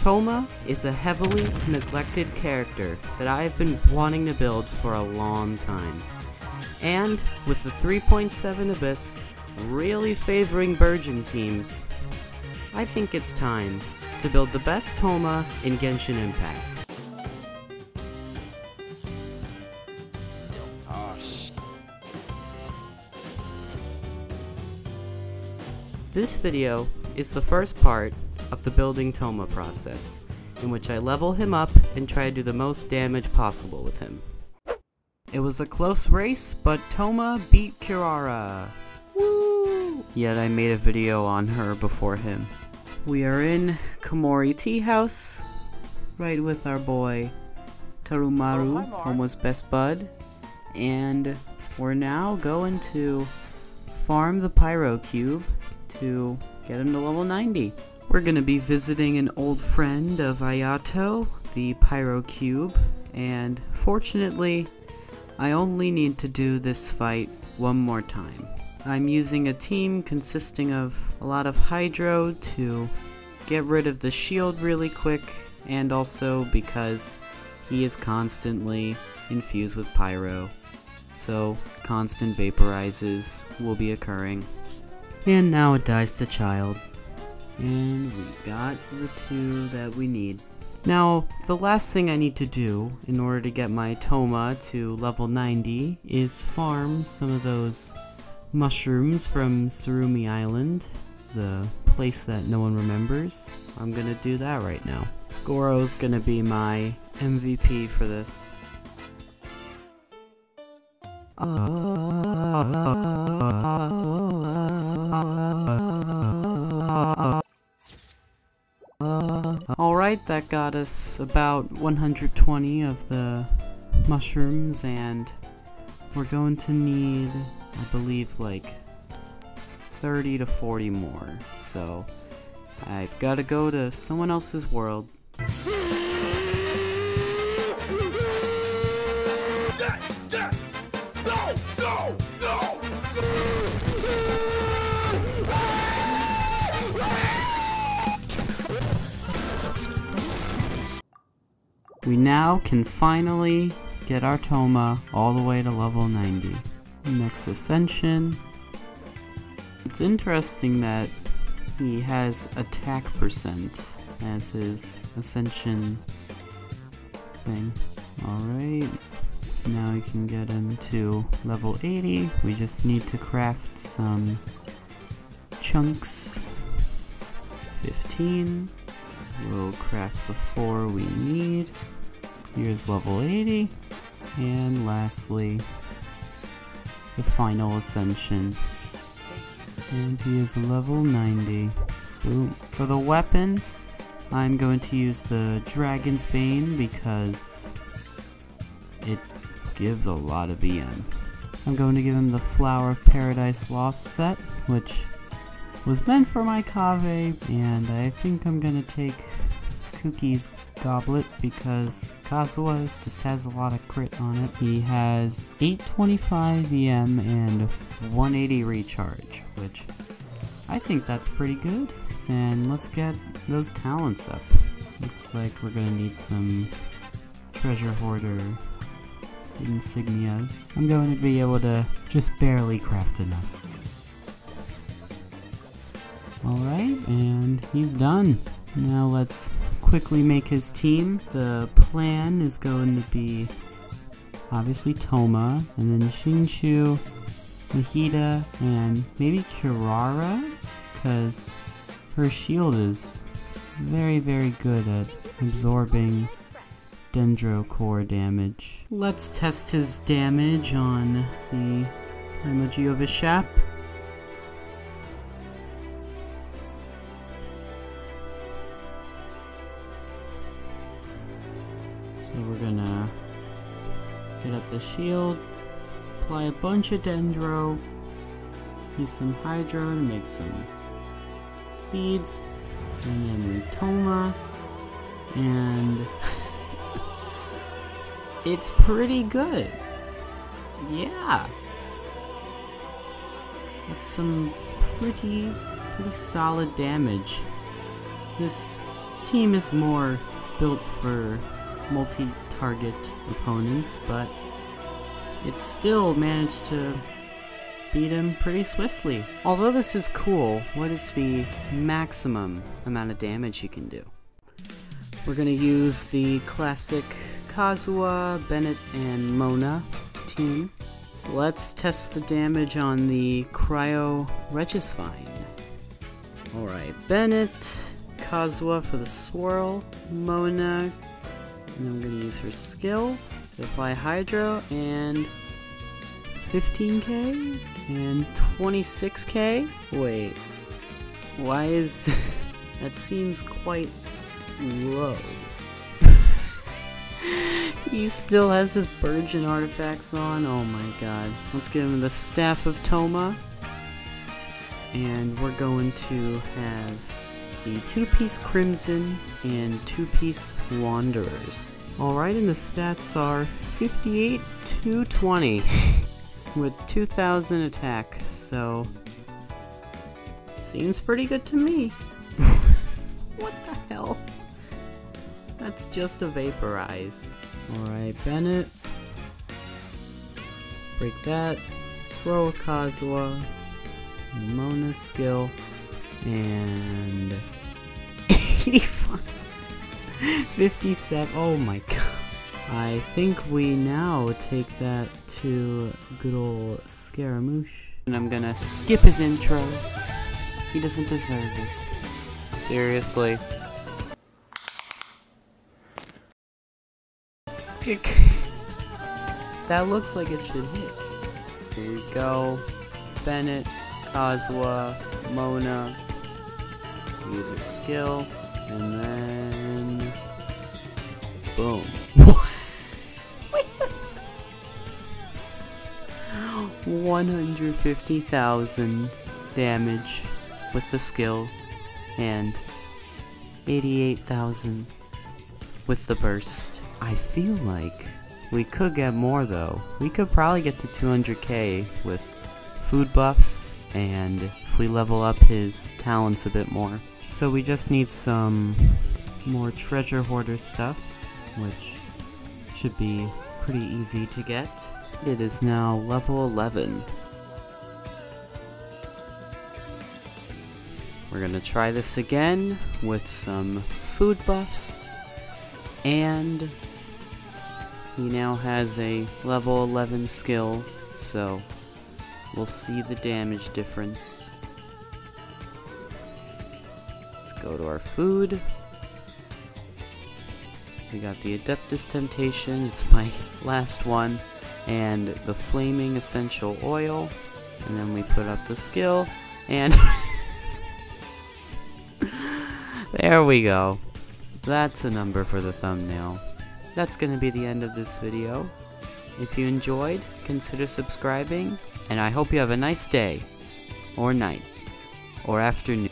Thoma is a heavily neglected character that I have been wanting to build for a long time. And with the 3.7 Abyss really favoring Burgeon teams, I think it's time to build the best Thoma in Genshin Impact. This video is the first part of the building Thoma process, in which I level him up and try to do the most damage possible with him. It was a close race, but Thoma beat Kirara. Woo! Yet I made a video on her before him. We are in Komori Tea House, right with our boy Tarumaru, Thoma's best bud, and we're now going to farm the Pyro Cube to get him to level 90. We're gonna be visiting an old friend of Ayato, the Pyro Cube, and fortunately, I only need to do this fight one more time. I'm using a team consisting of a lot of Hydro to get rid of the shield really quick, and also because he is constantly infused with Pyro, so constant vaporizes will be occurring. And now it dies to Child. And we got the two that we need. Now, the last thing I need to do in order to get my Thoma to level 90 is farm some of those mushrooms from Surumi Island, the place that no one remembers. I'm gonna do that right now. Goro's gonna be my MVP for this. Alright, that got us about 120 of the mushrooms, and we're going to need, I believe, like 30 to 40 more. So I've got to go to someone else's world. We now can finally get our Thoma all the way to level 90. Next Ascension. It's interesting that he has attack percent as his Ascension thing. Alright, now we can get him to level 80. We just need to craft some chunks. 15. We'll craft the 4 we need. Here's level 80, and lastly, the final Ascension. And he is level 90. Boom. For the weapon, I'm going to use the Dragon's Bane because it gives a lot of EM. I'm going to give him the Flower of Paradise Lost set, which was meant for my Kave, and I think I'm going to take Kuki's Goblet because Kazua's just has a lot of crit on it. He has 825 EM and 180 recharge, which I think that's pretty good. And let's get those talents up. Looks like we're gonna need some treasure hoarder insignias. I'm going to be able to just barely craft enough. Alright, and he's done. Now let's quickly make his team. The plan is going to be obviously Thoma, and then Shinshu, Mahida, and maybe Kirara, because her shield is very, very good at absorbing Dendro core damage. Let's test his damage on the Primogeo. So we're gonna get up the shield, apply a bunch of Dendro, use some Hydro to make some seeds, and then Thoma, and it's pretty good. Yeah, it's some pretty solid damage. This team is more built for multi-target opponents, but it still managed to beat him pretty swiftly. Although this is cool, what is the maximum amount of damage you can do? We're gonna use the classic Kazuha, Bennett, and Mona team. Let's test the damage on the Cryo Regisvine. Alright, Bennett, Kazuha for the swirl, Mona, and then I'm gonna use her skill to apply Hydro, and 15k and 26k? Wait, why is that seems quite low. He still has his Burgeon artifacts on. Oh my god. Let's give him the Staff of Thoma. And we're going to have the 2-piece Crimson and 2-piece Wanderers. Alright, and the stats are 58 to 20 with 2000 attack, so seems pretty good to me. What the hell? That's just a Vaporize. Alright, Bennett. Break that. Swirl with Kazuha. Mona's skill. And 85. 57. Oh my god. I think we now take that to good old Scaramouche. And I'm gonna skip his intro. He doesn't deserve it. Seriously. Pick. That looks like it should hit. Here we go. Bennett, Kazuha, Mona. Use her skill. And then... boom. 150,000 damage with the skill. And 88,000 with the burst. I feel like we could get more though. We could probably get to 200k with food buffs and if we level up his talents a bit more. So we just need some more treasure hoarder stuff, which should be pretty easy to get. It is now level 11. We're gonna try this again with some food buffs, and he now has a level 11 skill, so we'll see the damage difference. Let's go to our food. We got the Adeptus Temptation, it's my last one, and the Flaming Essential Oil, and then we put up the skill, and there we go. That's a number for the thumbnail. That's gonna be the end of this video. If you enjoyed, consider subscribing, and I hope you have a nice day, or night, or afternoon.